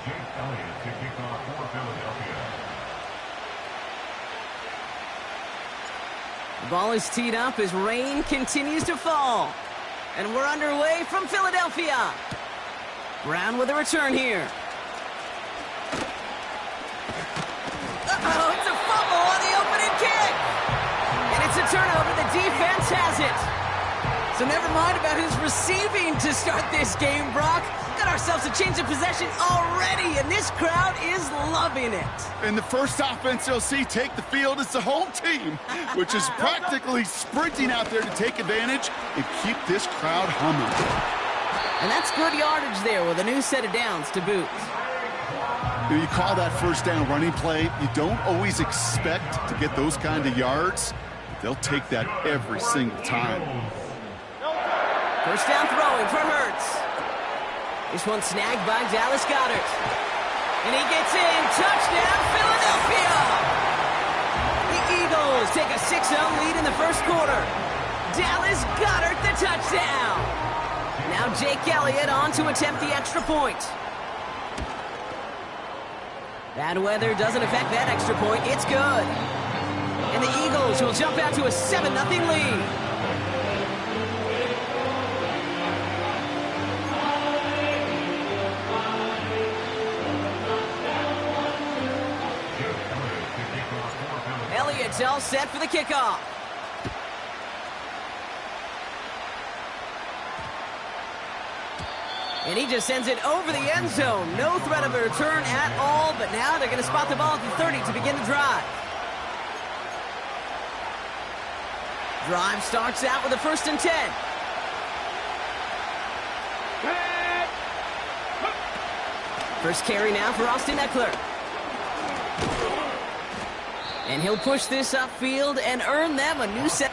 Jake Elliott to kick off for Philadelphia. The ball is teed up as rain continues to fall. And we're underway from Philadelphia. Brown with a return here. Uh-oh, it's a fumble on the opening kick. And it's a turnover. The defense has it. So never mind about who's receiving to start this game, Brock. Got ourselves a change of possession already, and this crowd is loving it. And the first offense you'll see take the field is the home team, which is practically sprinting out there to take advantage and keep this crowd humming. And that's good yardage there with a new set of downs to boot. You call that first down running play. You don't always expect to get those kind of yards, but they'll take that every single time. First down throwing for Hurts. This one snagged by Dallas Goedert. And he gets in. Touchdown, Philadelphia! The Eagles take a 6-0 lead in the first quarter. Dallas Goedert the touchdown. Now Jake Elliott on to attempt the extra point. Bad weather doesn't affect that extra point. It's good. And the Eagles will jump out to a 7-0 lead. Elliott's all set for the kickoff. And he just sends it over the end zone. No threat of a return at all, but now they're going to spot the ball at the 30 to begin the drive. Drive starts out with a 1st and 10. First carry now for Austin Eckler. And he'll push this upfield and earn them a new set.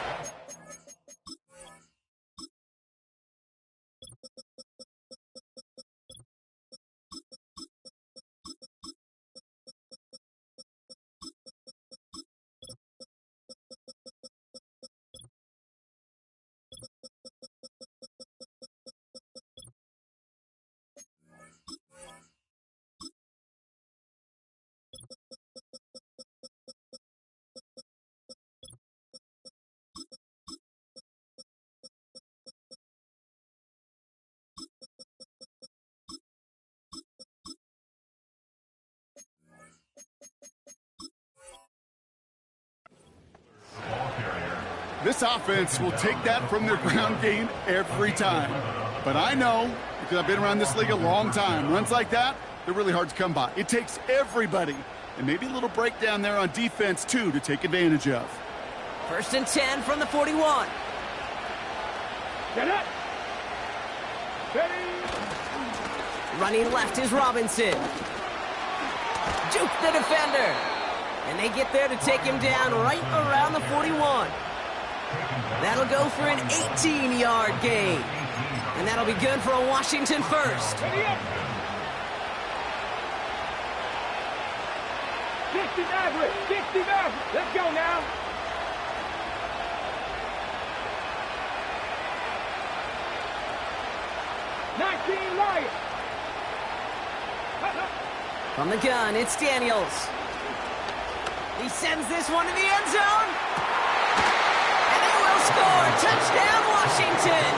This offense will take that from their ground game every time. But I know, because I've been around this league a long time, runs like that, they're really hard to come by. It takes everybody, and maybe a little breakdown there on defense, too, to take advantage of. 1st and 10 from the 41. Get it! Running left is Robinson. Juke the defender. And they get there to take him down right around the 41. That'll go for an 18-yard gain. And that'll be good for a Washington first. 60 Maverick! 60 Maverick! Let's go now! Lions. From the gun, it's Daniels. He sends this one in the end zone. And he will score. Touchdown, Washington.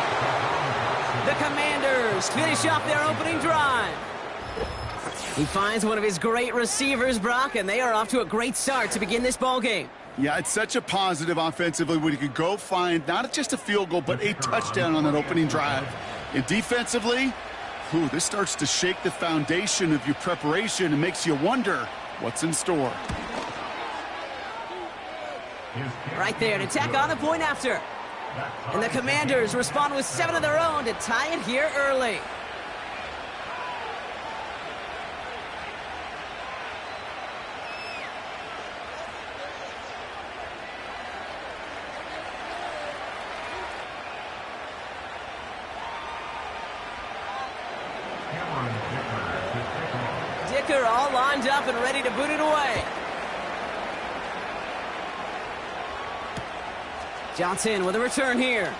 The Commanders finish off their opening drive. He finds one of his great receivers, Brock, and they are off to a great start to begin this ball game. Yeah, it's such a positive offensively when you could go find not just a field goal, but a touchdown on that opening drive. And defensively, this starts to shake the foundation of your preparation and makes you wonder what's in store. Right there to tack on the point after. And the Commanders respond with 7 of their own to tie it here early. Dicker all lined up and ready to boot it away. Johnson with a return here.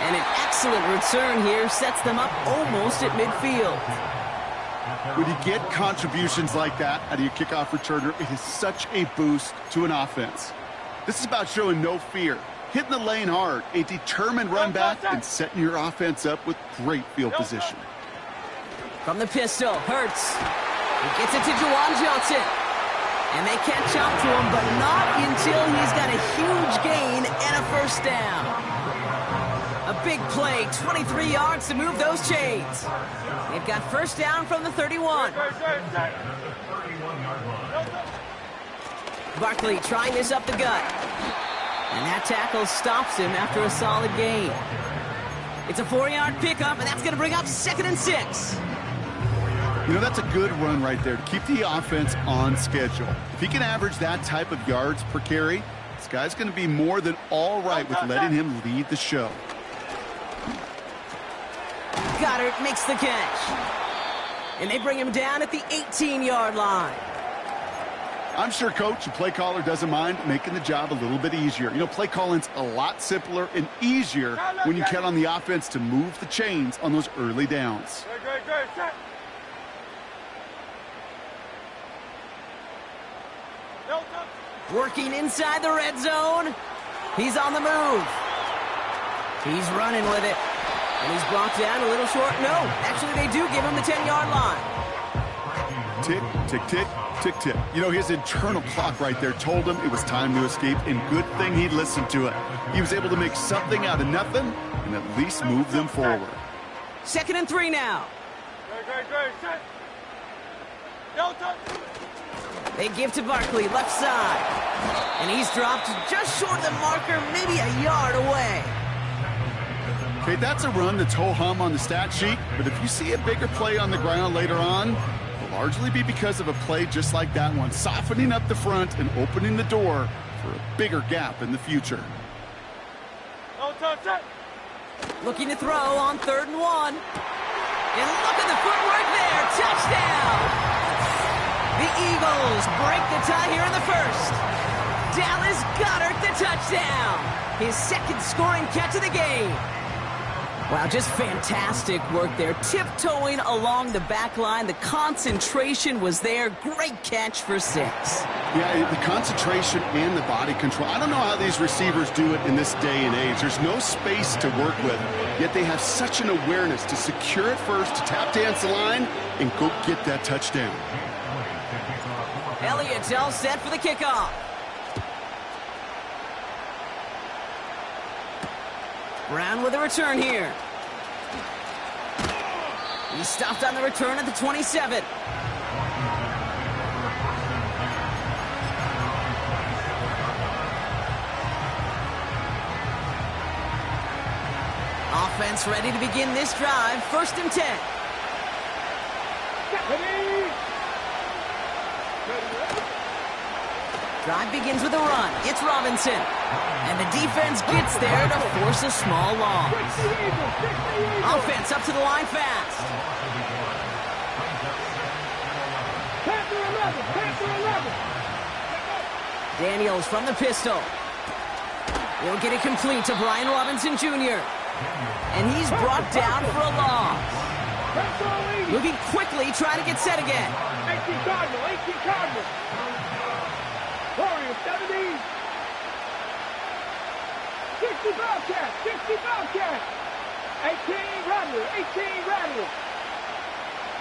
And an excellent return here sets them up almost at midfield. When you get contributions like that out of your kickoff returner, it is such a boost to an offense. This is about showing no fear, hitting the lane hard, a determined run back, and setting your offense up with great field position. From the pistol, Hurts. He gets it to Juwan Johnson. And they catch up to him, but not until he's got a huge gain and a first down. A big play, 23 yards to move those chains. They've got first down from the 31. Barkley trying this up the gut. And that tackle stops him after a solid gain. It's a 4-yard pickup, and that's going to bring up 2nd and 6. You know, that's a good run right there to keep the offense on schedule. If he can average that type of yards per carry, this guy's going to be more than all right with letting him lead the show. Goddard makes the catch. And they bring him down at the 18-yard line. I'm sure coach and play caller doesn't mind making the job a little bit easier. You know, play calling's a lot simpler and easier when you count on the offense to move the chains on those early downs. Working inside the red zone. He's on the move. He's running with it. And he's brought down a little short. No, actually they do give him the 10-yard line. Tick, tick, tick, tick, tick. You know, his internal clock right there told him it was time to escape, and good thing he listened to it. He was able to make something out of nothing and at least move them forward. 2nd and 3 now. They give to Barkley, left side. And he's dropped just short of the marker, maybe a yard away. Okay, that's a run that's ho-hum on the stat sheet, but if you see a bigger play on the ground later on, it'll largely be because of a play just like that one, softening up the front and opening the door for a bigger gap in the future. Looking to throw on 3rd and 1. And look at the footwork there, touchdown! The Eagles break the tie here in the first. Dallas Goedert the touchdown. His 2nd scoring catch of the game. Wow, just fantastic work there. Tiptoeing along the back line. The concentration was there. Great catch for 6. Yeah, the concentration and the body control. I don't know how these receivers do it in this day and age. There's no space to work with, yet they have such an awareness to secure it first, to tap dance the line, and go get that touchdown. Elliott's all set for the kickoff. Brown with a return here. He stopped on the return at the 27. Offense ready to begin this drive. 1st and 10. Drive begins with a run. It's Robinson. And the defense gets there to force a small loss. Offense up to the line fast. Daniels from the pistol. He'll get it complete to Brian Robinson Jr. And he's brought down for a loss. Moving quickly, trying to get set again. 18 Cardinal. Warriors, 70. 60 Bobcat. 18 Rattler.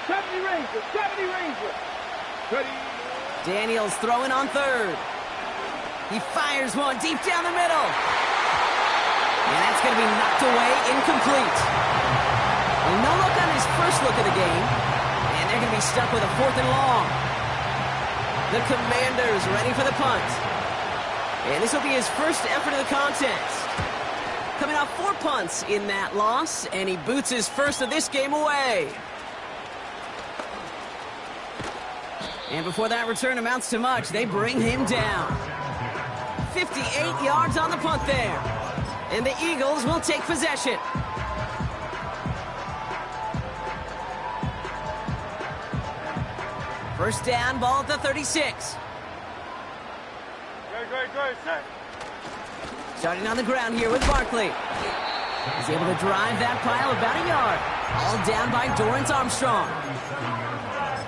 70 Ranger. Ready. Daniels throwing on 3rd. He fires one deep down the middle. And that's going to be knocked away, incomplete. Well, no look on his first look of the game. And they're going to be stuck with a 4th and long. The Commanders ready for the punt. And this will be his first effort of the contest. Coming off 4 punts in that loss, and he boots his first of this game away. And before that return amounts to much, they bring him down. 58 yards on the punt there. And the Eagles will take possession. First down, ball at the 36. Go, set. Starting on the ground here with Barkley. He's able to drive that pile about a yard. All down by Dorrance Armstrong.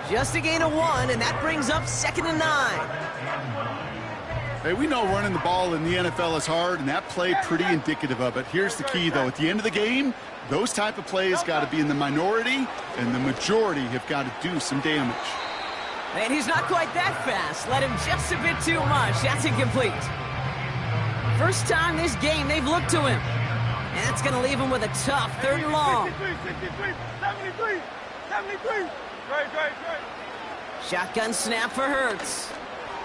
Just a gain of 1, and that brings up 2nd and 9. Hey, we know running the ball in the NFL is hard, and that play pretty indicative of it. Here's the key, though. At the end of the game, those type of plays got to be in the minority, and the majority have got to do some damage. And he's not quite that fast. Let him just a bit too much. That's incomplete. First time this game they've looked to him. And that's going to leave him with a tough 3rd and long. 63, 73, 73. Right. Shotgun snap for Hurts.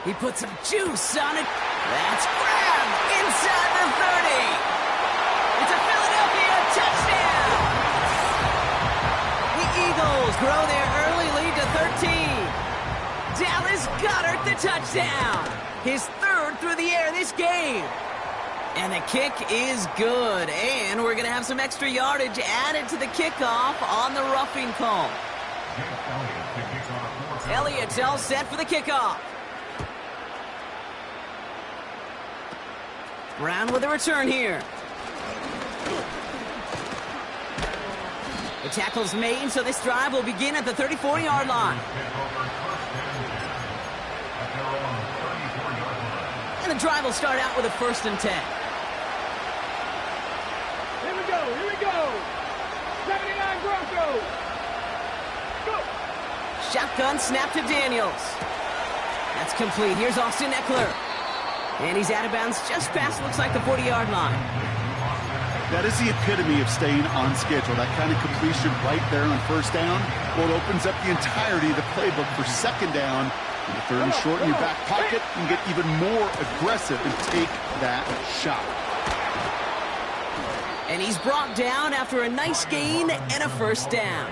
He puts some juice on it. That's grabbed inside the 30. It's a Philadelphia touchdown. The Eagles grow their early lead to 13. Dallas Goedert the touchdown. His 3rd through the air this game. And the kick is good. And we're going to have some extra yardage added to the kickoff on the roughing call. Elliott's all set for the kickoff. Brown with a return here. The tackle's made, so this drive will begin at the 34-yard line. And the drive will start out with a 1st and 10. Here we go. 79 Broncos. Go. Shotgun snap to Daniels. That's complete. Here's Austin Eckler. And he's out of bounds just past, looks like, the 40-yard line. That is the epitome of staying on schedule. That kind of completion right there on 1st down. Well, it opens up the entirety of the playbook for 2nd down. And the 3rd and short in your back pocket, you can get even more aggressive and take that shot. And he's brought down after a nice gain and a 1st down.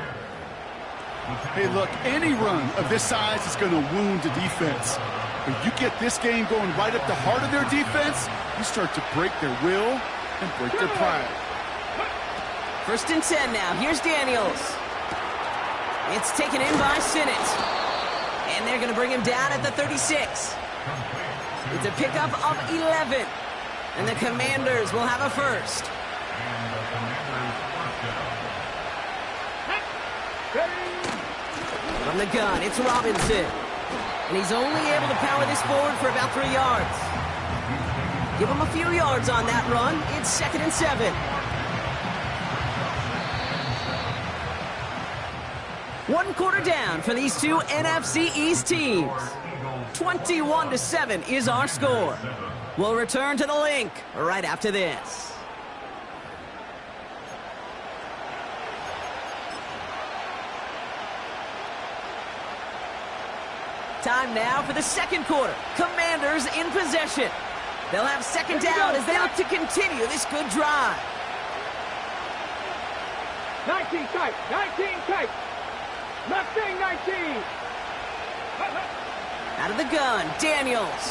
Hey, look, any run of this size is going to wound the defense. But you get this game going right up the heart of their defense, you start to break their will and break their pride. 1st and 10 now. Here's Daniels. It's taken in by Sinnott. And they're going to bring him down at the 36. It's a pickup of 11. And the Commanders will have a 1st. From the gun, it's Robinson. And he's only able to power this forward for about 3 yards. Give him a few yards on that run. It's 2nd and 7. 1 quarter down for these two NFC East teams. 21-7 is our score. We'll return to the link right after this. Time now for the 2nd quarter. Commanders in possession. They'll have 2nd down as they look to continue this good drive. 19 tight. Not saying 19. Out of the gun, Daniels.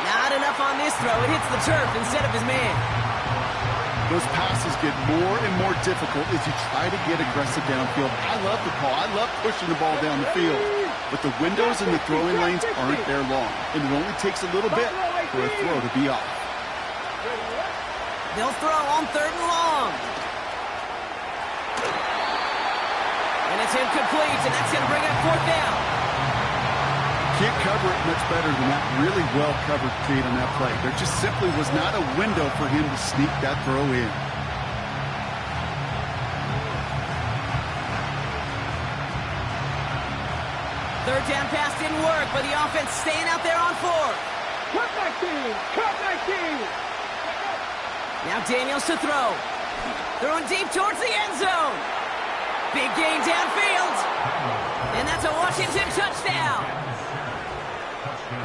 Not enough on this throw. It hits the turf instead of his man. Those passes get more and more difficult as you try to get aggressive downfield. I love the call. I love pushing the ball down the field. But the windows in the throwing lanes aren't there long. And it only takes a little bit for a throw to be off. They'll throw on 3rd and long. And it's incomplete, and that's going to bring up 4th down. Can't cover it much better than that really well-covered feed on that play. There just simply was not a window for him to sneak that throw in. Third down pass didn't work, but the offense staying out there on 4th. Cut 19. Now Daniels to throw. Throwing deep towards the end zone. Big gain downfield. And that's a Washington touchdown.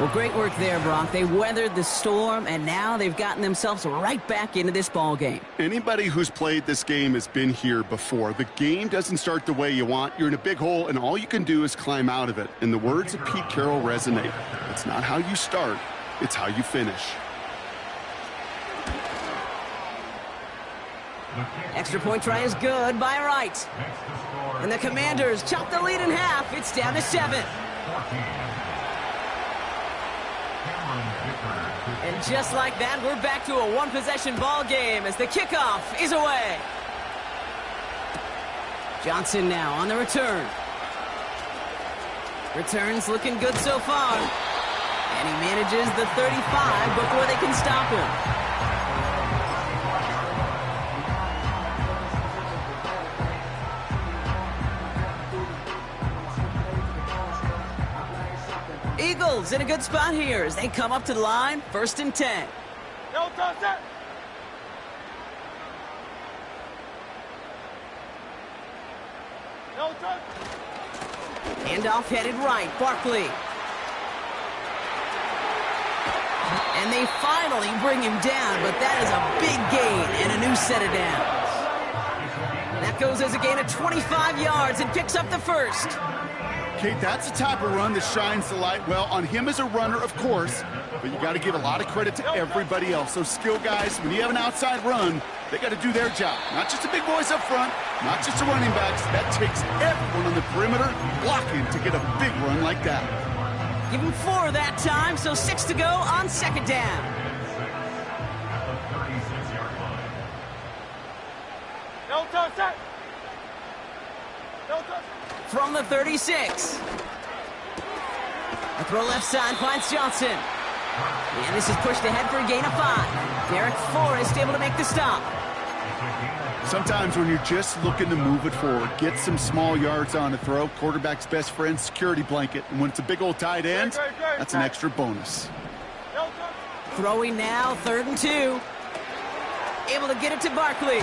Well, great work there, Brock. They weathered the storm, and now they've gotten themselves right back into this ball game. Anybody who's played this game has been here before. The game doesn't start the way you want. You're in a big hole, and all you can do is climb out of it. And the words of Pete Carroll resonate. It's not how you start, it's how you finish. Extra point try is good by Wright. And the Commanders chop the lead in half. It's down to 7. And just like that, we're back to a one-possession ball game as the kickoff is away. Johnson now on the return. Returns looking good so far. And he manages the 35 before they can stop him. Eagles in a good spot here as they come up to the line, 1st and 10. No touch it. No touch. Handoff headed right, Barkley. And they finally bring him down, but that is a big gain and a new set of downs. That goes as a gain of 25 yards and picks up the first. Kate, that's the type of run that shines the light well on him as a runner, of course, but you got to give a lot of credit to everybody else. Those skill guys, when you have an outside run, they got to do their job. Not just the big boys up front, not just the running backs. That takes everyone on the perimeter blocking to get a big run like that. Give him 4 that time, so 6 to go on 2nd down. No touch it. No touch. From the 36. A throw left side finds Johnson. And this is pushed ahead for a gain of 5. Derek Forrest able to make the stop. Sometimes when you're just looking to move it forward, get some small yards on a throw, quarterback's best friend, security blanket. And when it's a big old tight end, that's an extra bonus. No touch. Throwing now, 3rd and 2. Able to get it to Barkley.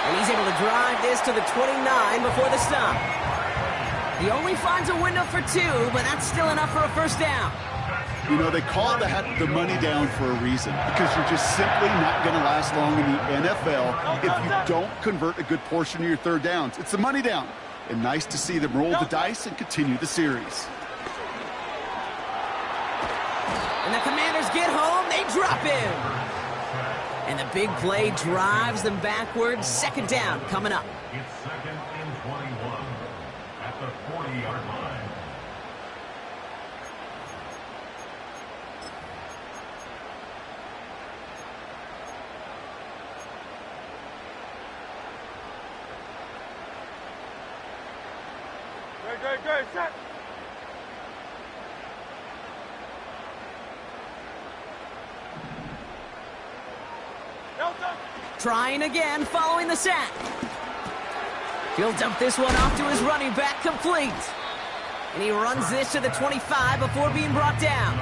And he's able to drive this to the 29 before the stop. He only finds a window for 2, but that's still enough for a 1st down. You know, they call the money down for a reason, because you're just simply not going to last long in the NFL if you don't convert a good portion of your 3rd downs. It's the money down. And nice to see them roll the dice and continue the series. And the Commanders get home, they drop him. And the big play drives them backwards. 2nd down coming up. It's 2nd and 21 at the 40-yard line. Good, set. No touch. Trying again following the sack. He'll dump this one off to his running back, complete. And he runs this to the 25 before being brought down.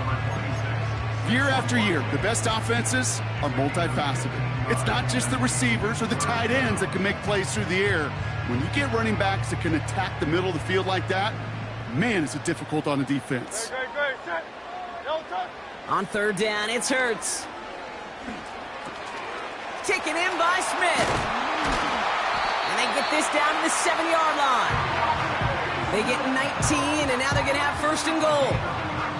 Year after year, the best offenses are multifaceted. It's not just the receivers or the tight ends that can make plays through the air. When you get running backs that can attack the middle of the field like that, man, is it difficult on the defense. Good, set. No touch. On 3rd down, it's Hurts. Taken in by Smith. And they get this down to the 7-yard line. They get 19, and now they're going to have 1st and goal.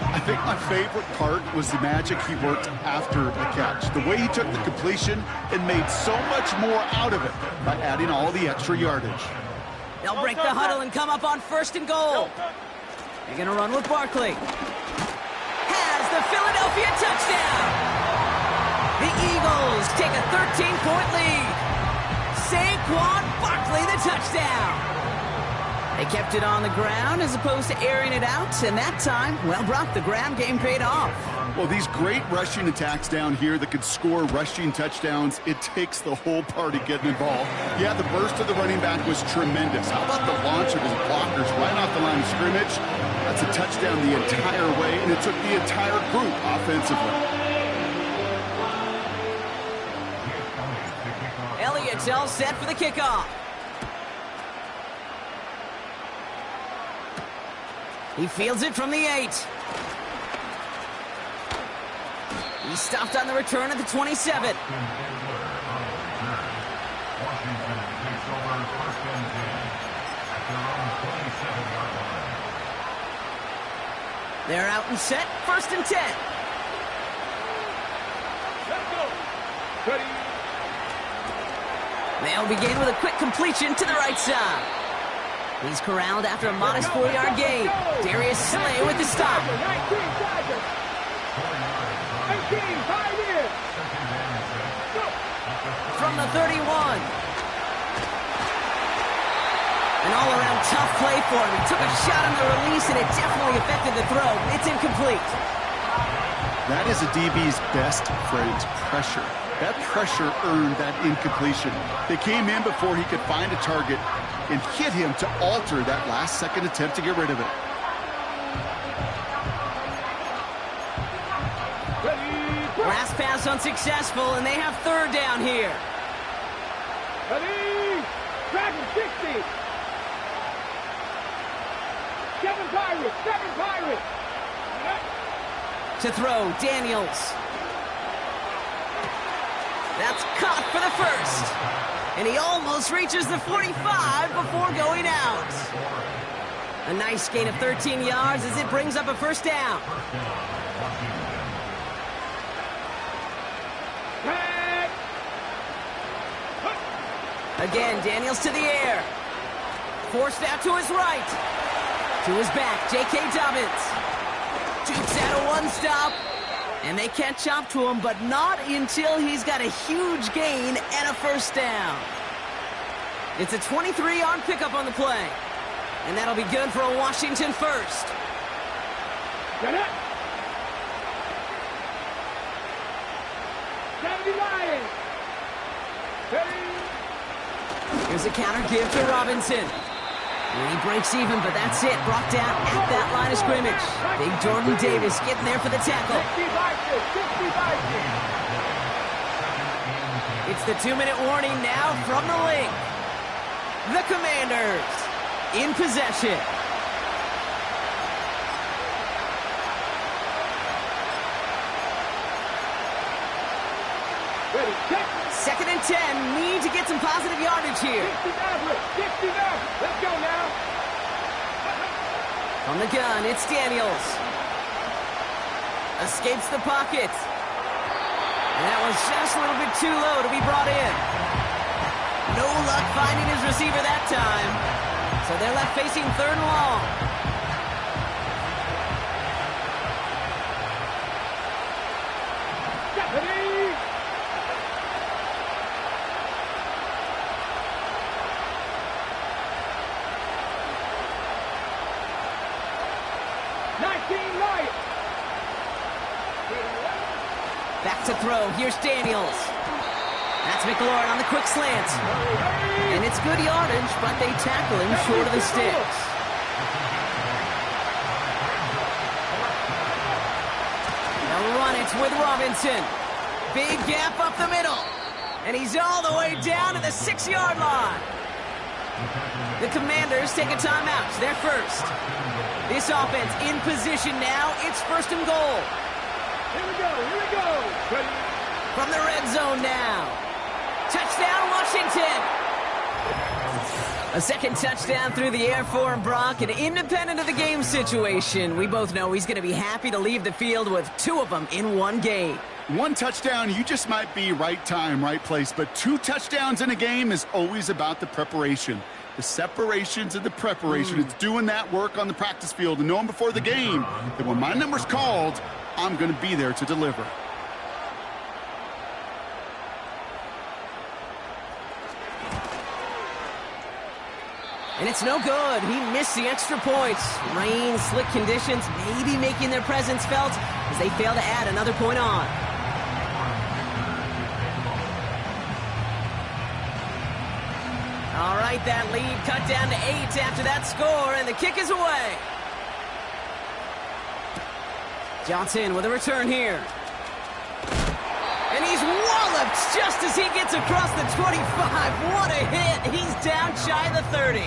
I think my favorite part was the magic he worked after the catch. The way he took the completion and made so much more out of it by adding all the extra yardage. They'll break the huddle and come up on 1st and goal. They're going to run with Barkley. Has the Philadelphia touchdown. The Eagles take a 13-point lead. Saquon Barkley the touchdown. They kept it on the ground as opposed to airing it out, and that time, well, Brock, the ground game paid off. Well, these great rushing attacks down here that could score rushing touchdowns, it takes the whole party getting involved. Yeah, the burst of the running back was tremendous. How about the launch of his blockers right off the line of scrimmage? That's a touchdown the entire way, and it took the entire group offensively. Elliott's all set for the kickoff. He fields it from the 8. He's stopped on the return at the 27. They're out and set, 1st and 10. Let's go. Ready. They'll begin with a quick completion to the right side. He's corralled after a modest 4-yard gain. Darius Slay with the stop. 19 Tigers. Pioneer. Go. From the 31. An all-around tough play for him. He took a shot on the release, and it definitely affected the throw. It's incomplete. That is a DB's best friend, pressure. That pressure earned that incompletion. They came in before he could find a target and hit him to alter that last-second attempt to get rid of it. Last pass unsuccessful, and they have third down here. Ready. Dragon 60. 7 Pirates. 7 Pirates. To throw, Daniels. That's caught for the first. And he almost reaches the 45 before going out. A nice gain of 13 yards as it brings up a first down. Again, Daniels to the air. Forced out to his right. To his back, J.K. Dobbins. Dukes out a one-stop. And they catch up to him, but not until he's got a huge gain and a first down. It's a 23-yard pickup on the play. And that'll be good for a Washington first. Get it. 70 Lions. Here's a counter give to Robinson. And he breaks even, but that's it. Brought down at that line of scrimmage. Big Jordan Davis getting there for the tackle. It's the 2-minute warning now from the link. The Commanders in possession. Second and 10. Need to get some positive yardage here. 60 Let's go now. On the gun, it's Daniels. Escapes the pocket. And that was just a little bit too low to be brought in. No luck finding his receiver that time. So they're left facing third and long. Back to throw. Here's Daniels. That's McLaurin on the quick slant. And it's good yardage, but they tackle him short of the sticks. They'll run it with Robinson. Big gap up the middle. And he's all the way down to the 6-yard line. The Commanders take a timeout. They're first. This offense in position now. It's first and goal. Here we go. Ready. From the red zone now. Touchdown, Washington. A second touchdown through the air for Brock, and independent of the game situation, we both know he's going to be happy to leave the field with 2 of them in one game. 1 touchdown, you just might be right time, right place, but 2 touchdowns in a game is always about the preparation. The separations and the preparation. It's doing that work on the practice field and knowing before the game that when my number's called, I'm going to be there to deliver. And it's no good. He missed the extra points. Rain, slick conditions, maybe making their presence felt as they fail to add another point on. All right, that lead cut down to 8 after that score, and the kick is away. Johnson with a return here. And he's walloped just as he gets across the 25. What a hit. He's down shy of the 30.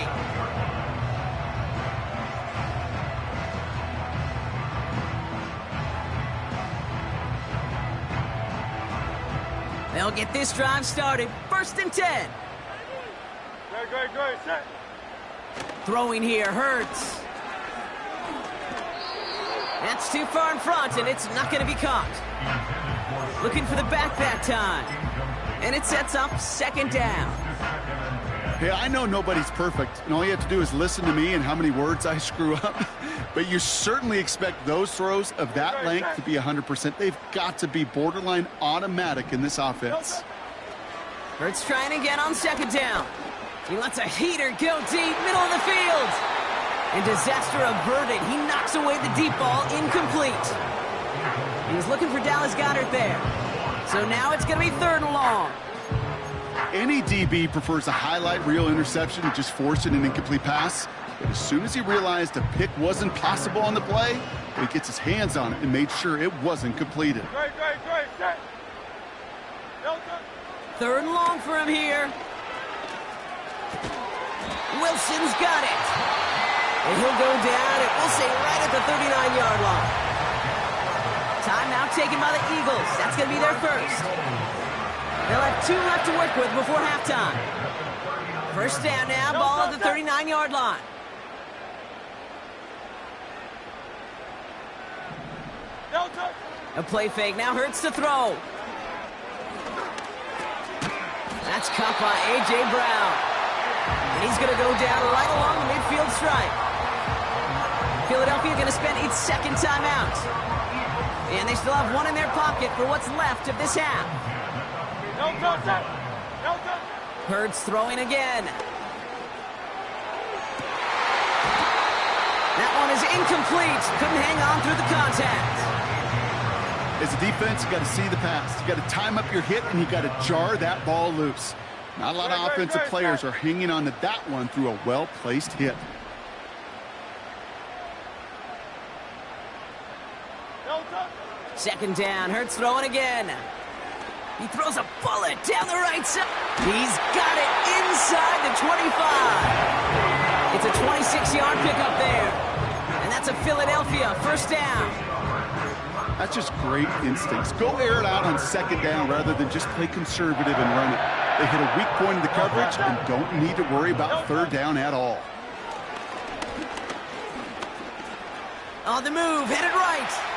They'll get this drive started. First and 10. Great. Set. Throwing here, Hurts. That's too far in front, and it's not going to be caught. Looking for the back that time. And it sets up second down. Hey, I know nobody's perfect, and all you have to do is listen to me and how many words I screw up. But you certainly expect those throws of that length to be 100%. They've got to be borderline automatic in this offense. Hurts trying again on second down. He lets a heater go deep, middle of the field. And disaster averted. He knocks away the deep ball, incomplete. He was looking for Dallas Goedert there. So now it's going to be 3rd and long. Any DB prefers a highlight reel interception to just forcing an incomplete pass. But as soon as he realized a pick wasn't possible on the play, he gets his hands on it and made sure it wasn't completed. Set. 3rd and long for him here. Wilson's got it. And he'll go down, and we'll say right at the 39-yard line. Timeout taken by the Eagles. That's going to be their first. They'll have 2 left to work with before halftime. First down now, ball at the 39-yard line. A play fake, now Hurts to throw. That's caught by A.J. Brown. And he's going to go down right along the midfield stripe. Philadelphia going to spend its 2nd timeout. And they still have 1 in their pocket for what's left of this half. Hurts throwing again. That one is incomplete. Couldn't hang on through the contact. As a defense, you got to see the pass. You got to time up your hit, and you got to jar that ball loose. Not a lot of offensive players are hanging on to that one through a well-placed hit. Second down, Hurts throwing again. He throws a bullet down the right side. He's got it inside the 25. It's a 26-yard pickup there. And that's a Philadelphia first down. That's just great instincts. Go air it out on 2nd down rather than just play conservative and run it. They hit a weak point in the coverage and don't need to worry about 3rd down at all. On the move, headed right.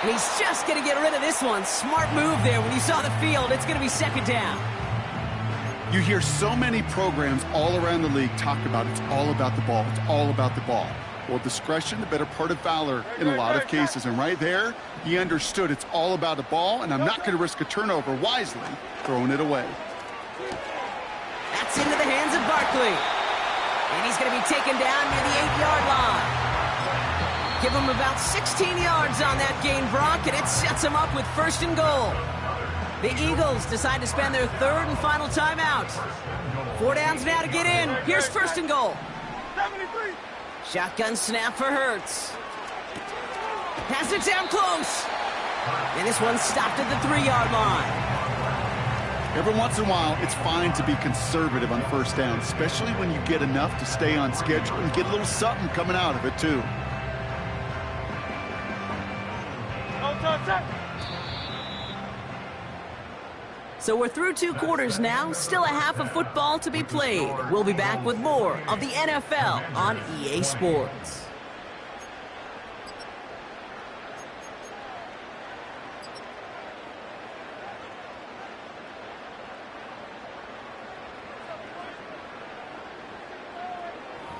And he's just going to get rid of this one. Smart move there. When you saw the field, it's going to be 2nd down. You hear so many programs all around the league talk about it's all about the ball. It's all about the ball. Well, discretion, the better part of valor in a lot of cases. And right there, he understood it's all about the ball, and I'm not going to risk a turnover wisely, throwing it away. That's into the hands of Barkley. And he's going to be taken down near the 8-yard line. Give him about 16 yards on that gain, Brock, and it sets him up with 1st and goal. The Eagles decide to spend their 3rd and final timeout. 4 downs now to get in. Here's 1st and goal. 73. Shotgun snap for Hurts. Pass it down close. And this one's stopped at the 3-yard line. Every once in a while, it's fine to be conservative on 1st down, especially when you get enough to stay on schedule and get a little something coming out of it, too. So we're through 2 quarters now, still a half of football to be played. We'll be back with more of the NFL on EA Sports.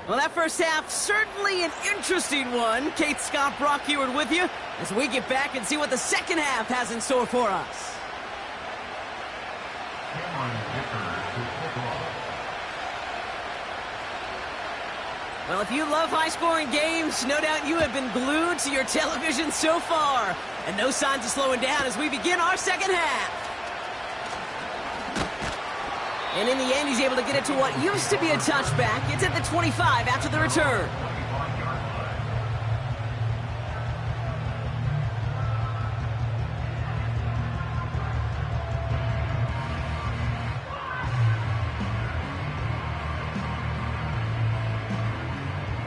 Well, that first half, certainly an interesting one. Kate Scott, Brock Heward with you as we get back and see what the second half has in store for us. Well, if you love high-scoring games, no doubt you have been glued to your television so far. And no signs of slowing down as we begin our second half. And in the end, he's able to get it to what used to be a touchback. It's at the 25 after the return.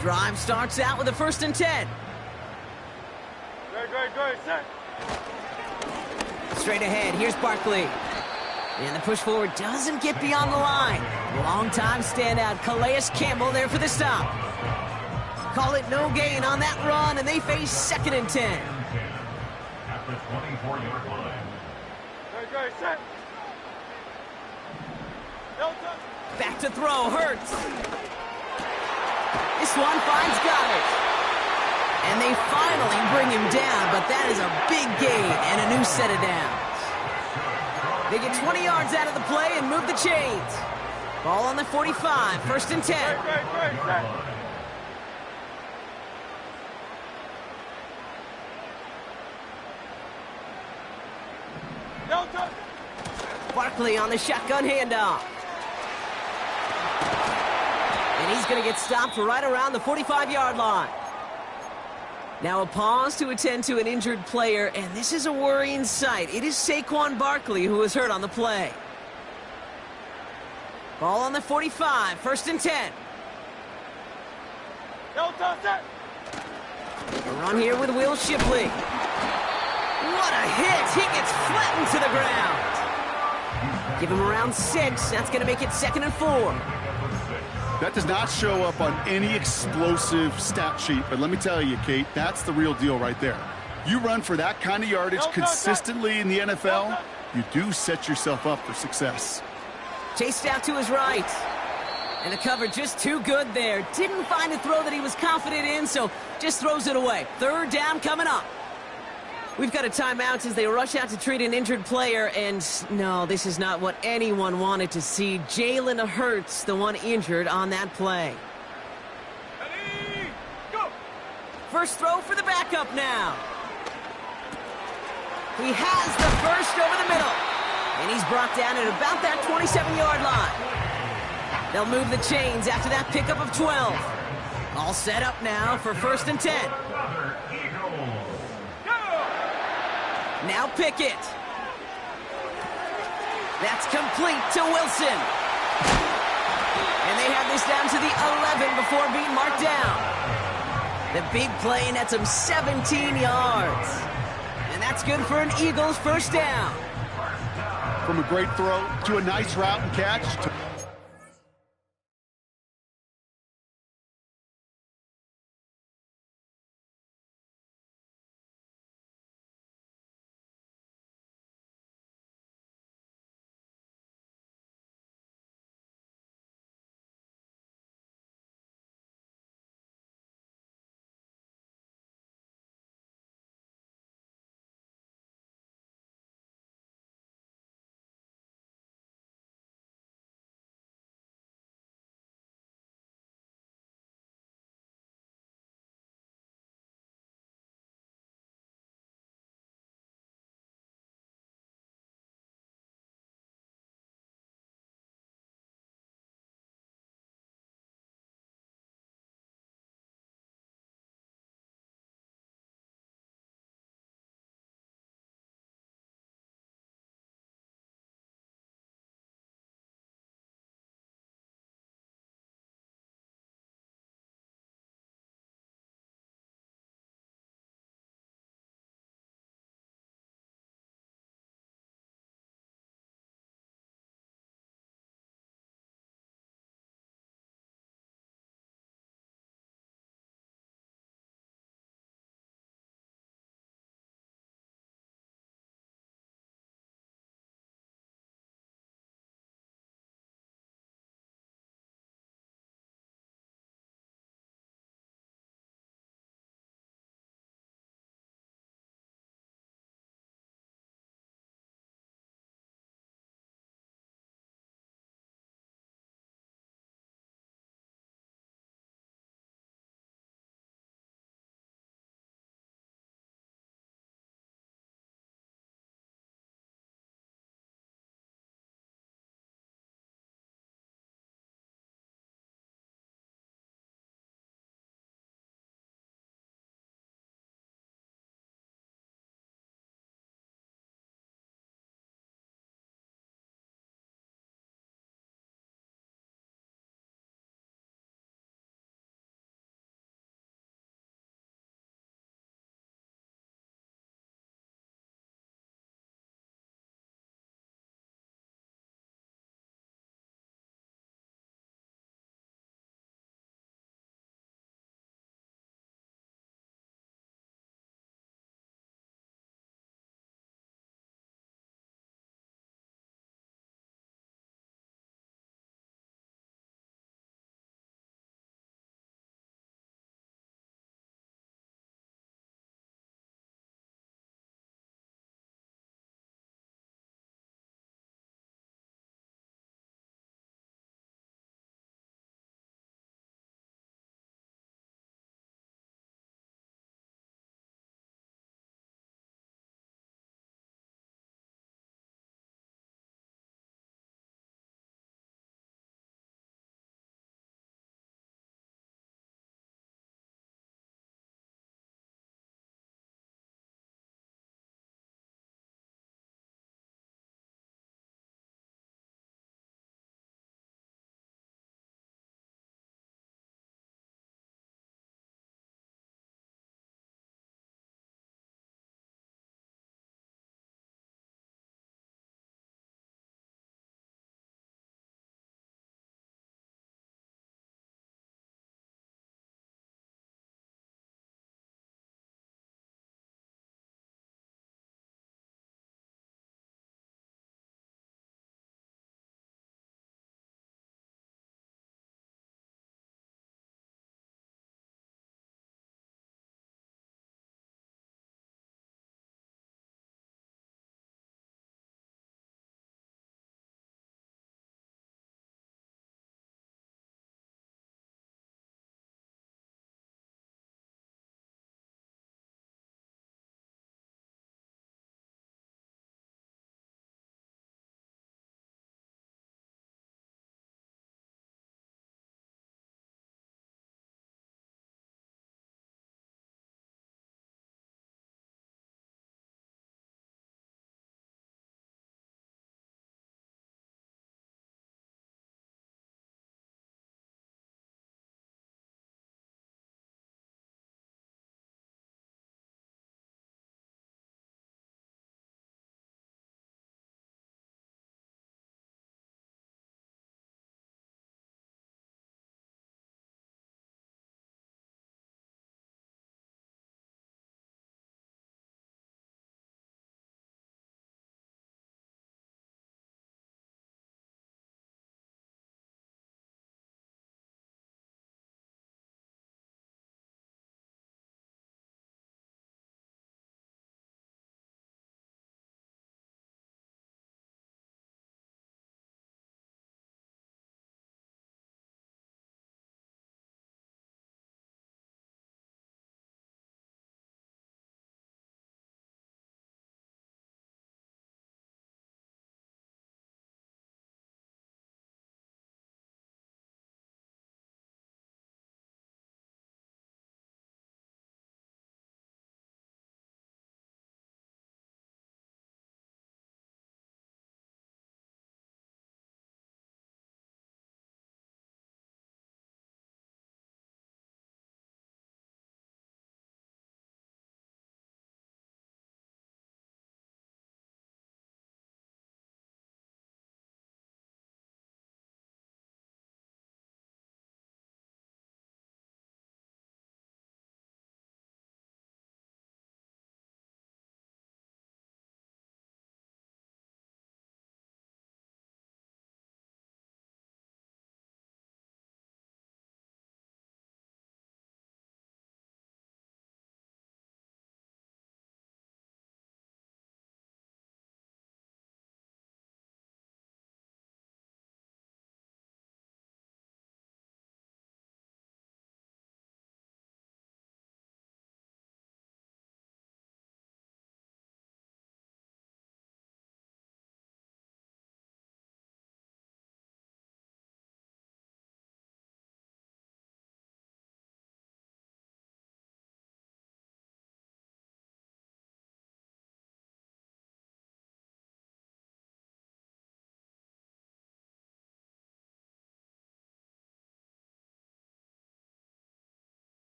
Drive starts out with a 1st and 10. Good, set. Straight ahead, here's Barkley. And the push forward doesn't get beyond the line. Long-time standout Calais Campbell there for the stop. Call it no gain on that run, and they face 2nd and 10. At the 24-yard line. Good, set. Back to throw, Hurts. This one finds Goddard. And they finally bring him down, but that is a big gain and a new set of downs. They get 20 yards out of the play and move the chains. Ball on the 45, 1st and 10. Barkley on the shotgun handoff. And he's going to get stopped right around the 45-yard line. Now a pause to attend to an injured player, and this is a worrying sight. It is Saquon Barkley who was hurt on the play. Ball on the 45, 1st and 10. A run here with Will Shipley. What a hit! He gets flattened to the ground. Give him around 6. That's going to make it 2nd and 4. That does not show up on any explosive stat sheet, but let me tell you, Kate, that's the real deal right there. You run for that kind of yardage consistently in the NFL, you do set yourself up for success. Chased out to his right. And the cover just too good there. Didn't find a throw that he was confident in, so just throws it away. 3rd down coming up. We've got a timeout as they rush out to treat an injured player, and no, this is not what anyone wanted to see. Jalen Hurts, the one injured on that play. Ready, go. First throw for the backup now. He has the first over the middle, and he's brought down at about that 27-yard line. They'll move the chains after that pickup of 12. All set up now for 1st and 10. Now Pickett. That's complete to Wilson. And they have this down to the 11 before being marked down. The big play nets him 17 yards. And that's good for an Eagles 1st down. From a great throw to a nice route and catch.